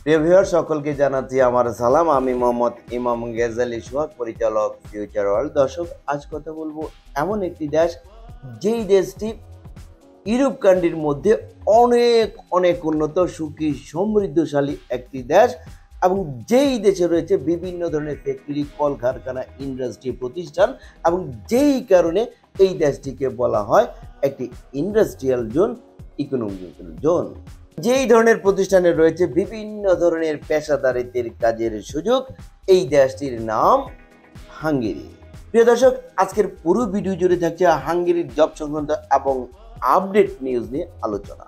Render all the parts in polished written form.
প্রিয় ভিউয়ার সকলকে জানাচ্ছি আমার সালাম। আমি মোহাম্মদ ইমাম গেজালি সোহাগ, পরিচালক ফিউচার ওয়ার্ল্ড। দর্শক, আজ কথা বলবো এমন একটি দেশ, যেই দেশটি ইউরোপ কান্ট্রির মধ্যে অনেক অনেক উন্নত, সুখী, সমৃদ্ধশালী একটি দেশ, এবং যেই দেশে রয়েছে বিভিন্ন ধরনের ফ্যাক্টরি, কলকারখানা, ইন্ডাস্ট্রি প্রতিষ্ঠান, এবং যেই কারণে এই দেশটিকে বলা হয় একটি ইন্ডাস্ট্রিয়াল জোন, ইকোনমিক্যাল জোন। যেই ধরনের প্রতিষ্ঠানে রয়েছে বিভিন্ন ধরনের পেশাদারিত্বের কাজের সুযোগ, এই দেশটির নাম হাঙ্গেরি। প্রিয় দর্শক, আজকের পুরো ভিডিও জুড়ে থাকছে হাঙ্গেরির জব সংক্রান্ত এবং আপডেট নিউজ নিয়ে আলোচনা।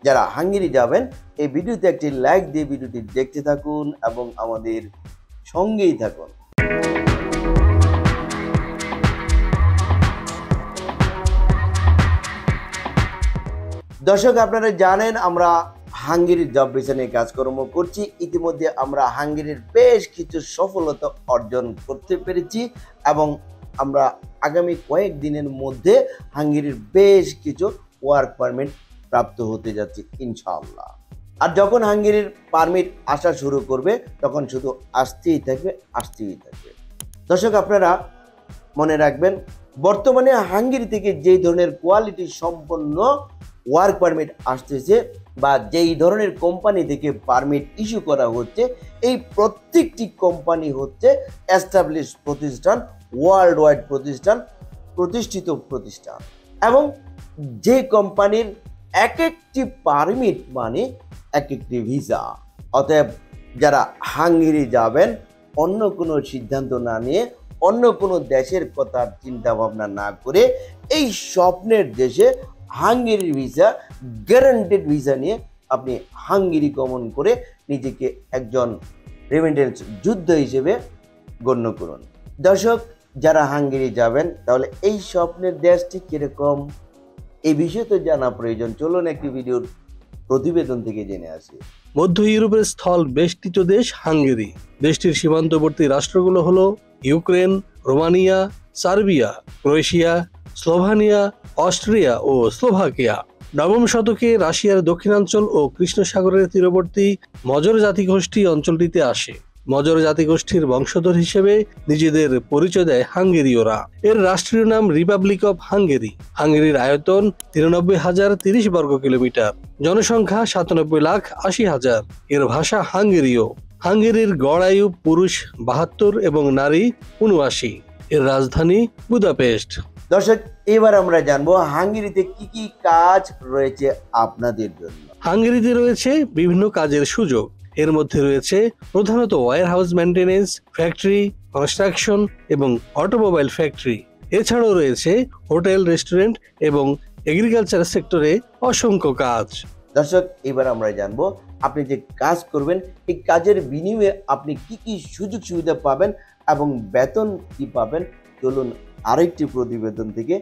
যারা হাঙ্গেরি যাবেন, এই ভিডিওতে একটি লাইক দিয়ে ভিডিওটি দেখতে থাকুন এবং আমাদের সঙ্গেই থাকুন। দর্শক, আপনারা জানেন আমরা হাঙ্গেরির জব ভিসা নিয়ে কাজকর্ম করছি। ইতিমধ্যে আমরা হাঙ্গেরির বেশ কিছু সফলতা অর্জন করতে পেরেছি এবং আমরা আগামী কয়েকদিনের মধ্যে হাঙ্গেরির বেশ কিছু ওয়ার্ক পারমিট প্রাপ্ত হতে যাচ্ছে ইনশাআল্লাহ। আর যখন হাঙ্গেরির পারমিট আসা শুরু করবে, তখন শুধু আসতেই থাকবে। দর্শক, আপনারা মনে রাখবেন, বর্তমানে হাঙ্গেরি থেকে যেই ধরনের কোয়ালিটি সম্পন্ন ওয়ার্ক পারমিট আসতেছে বা যেই ধরনের কোম্পানি থেকে পারমিট ইস্যু করা হচ্ছে, এই প্রত্যেকটি কোম্পানি হচ্ছে এস্টাবলিশ প্রতিষ্ঠান, ওয়ার্ল্ড ওয়াইড প্রতিষ্ঠিত প্রতিষ্ঠান, এবং যে কোম্পানির এক একটি পারমিট মানে এক একটি ভিসা। অতএব যারা হাঙ্গেরি যাবেন, অন্য কোনো সিদ্ধান্ত না নিয়ে, অন্য কোনো দেশের কথা চিন্তা ভাবনা না করে, এই স্বপ্নের দেশে হাঙ্গেরির ভিসা, গ্যারান্টেড ভিসা নিয়ে আপনি হাঙ্গেরি গমন করে নিজেকে একজন রেমিটেন্স যোদ্ধা হিসেবে গণ্য করুন। দর্শক, যারা হাঙ্গেরি যাবেন, তাহলে এই স্বপ্নের দেশটি কিরকম, এই বিষয়ে তো জানা প্রয়োজন। চলুন একটি ভিডিওর প্রতিবেদন থেকে জেনে আসি। মধ্য ইউরোপের স্থল বেষ্টিত দেশ হাঙ্গেরি। দেশটির সীমান্তবর্তী রাষ্ট্রগুলো হলো Ukraine, Romania, Serbia, Croatia, Slovenia, Austria ও স্লোভাকিয়া। নবম শতকে রাশিয়ার দক্ষিণাঞ্চল ও কৃষ্ণ সাগরের তীরবর্তী মজর জাতিগোষ্ঠী অঞ্চলটিতে আসে। মজর জাতিগোষ্ঠীর বংশধর হিসেবে নিজেদের পরিচয় দেয় হাঙ্গেরীয়রা। এর রাষ্ট্রীয় নাম রিপাবলিক অফ হাঙ্গেরি। হাঙ্গেরির আয়তন 93,030 বর্গ কিলোমিটার, জনসংখ্যা 97,80,000। এর ভাষা হাঙ্গেরীয়। হাঙ্গেরির গড় আয়ু পুরুষ 72 এবং নারী 79। এর রাজধানী বুদাপেস্ট। দর্শক, এবার আমরা জানবো হাঙ্গেরিতে কি কি কাজ রয়েছে আপনাদের জন্য। হাঙ্গেরিতে রয়েছে বিভিন্ন কাজের সুযোগ। এর মধ্যে রয়েছে প্রধানত warehouse maintenance, factory, construction এবং অটোমোবাইল ফ্যাক্টরি। এছাড়াও রয়েছে হোটেল, রেস্টুরেন্ট এবং এগ্রিকালচার সেক্টরে অসংখ্য কাজ। দর্শক, এবার আমরা জানবো আপনি যে কাজ করবেন, এই কাজের বিনিময়ে আপনি কি কি সুযোগ সুবিধা পাবেন এবং বেতন কি পাবেন। চলুন আরেকটি প্রতিবেদন থেকে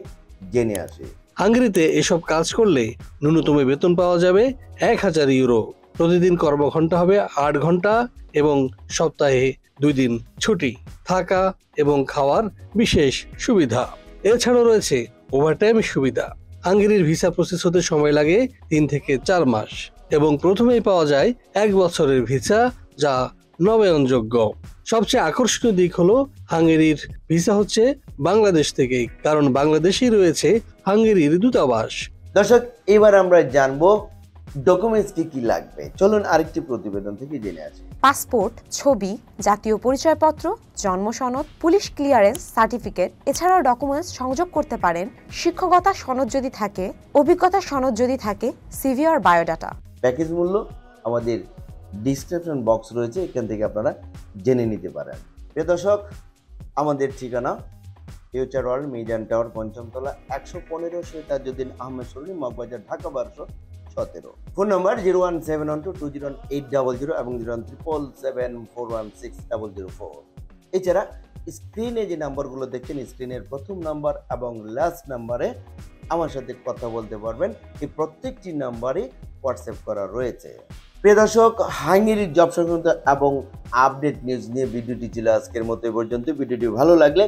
জেনে আসি। হাঙ্গেরিতে এসব কাজ করলে ন্যূনতম বেতন পাওয়া যাবে 1,000 ইউরো। প্রতিদিন কর্মঘণ্টা হবে 8 ঘন্টা এবং সপ্তাহে 2 দিন ছুটি। থাকা এবং খাওয়ার বিশেষ সুবিধা। এছাড়াও রয়েছে ওভারটাইম সুবিধা। হাঙ্গেরির ভিসা প্রসেস হতে সময় লাগে 3 থেকে 4 মাস এবং প্রথমেই পাওয়া যায় 1 বছরের ভিসা, যা নবায়নযোগ্য। সবচেয়ে আকর্ষণীয় দিক হলো হাঙ্গেরির ভিসা হচ্ছে বাংলাদেশ থেকে, কারণ বাংলাদেশেই রয়েছে হাঙ্গেরির দূতাবাস। দর্শক, এবার আমরা জানবো ডকুমেন্টস কি লাগবে। চলুন আরেকটি প্রতিবেদন থেকে জেনে আসি। পাসপোর্ট, ছবি, জাতীয় পরিচয়পত্র, জন্ম সনদ, পুলিশ ক্লিয়ারেন্স সার্টিফিকেট, এছাড়াও ডকুমেন্টস সংযোগ করতে পারেন শিক্ষকতা সনদ যদি থাকে, অভিজ্ঞতা সনদ যদি থাকে, সিভি আর বায়োডাটা। প্যাকেজ মূল্য আমাদের ডিসক্রিপশন বক্স রয়েছে, এখান থেকে আপনারা জেনে নিতে পারেন। প্রিয় দর্শক, আমাদের ঠিকানা ফিউচার ওয়ার্ল্ড, মিজান টাওয়ার, 5ম তলা, 115 তাজউদ্দিন আহমেদ সরণি, মগবাজার, ঢাকা 1217। ফোন নম্বর 01712201800 এবং 037741600। এছাড়া স্ক্রিনে যে নাম্বারগুলো দেখছেন, স্ক্রিনের প্রথম নাম্বার এবং লাস্ট নাম্বারে আমার সাথে কথা বলতে পারবেন। এই প্রত্যেকটি নাম্বারই হোয়াটসঅ্যাপ করা রয়েছে। প্রিয় দর্শক, হাঙ্গেরির জব সংক্রান্ত এবং আপডেট নিউজ নিয়ে ভিডিওটি ছিল আজকের মতো এই পর্যন্ত। ভিডিওটি ভালো লাগলে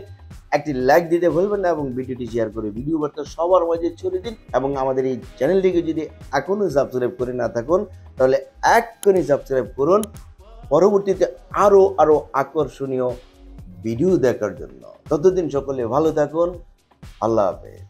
একটি লাইক দিতে ভুলবেন না এবং ভিডিওটি শেয়ার করে ভিডিও বার্তা সবার মাঝে ছড়িয়ে দিন। এবং আমাদের এই চ্যানেলটিকে যদি এখনও সাবস্ক্রাইব করে না থাকুন তাহলে এক্ষুনি সাবস্ক্রাইব করুন পরবর্তীতে আরও আকর্ষণীয় ভিডিও দেখার জন্য। ততদিন সকলে ভালো থাকুন। আল্লাহ হাফেজ।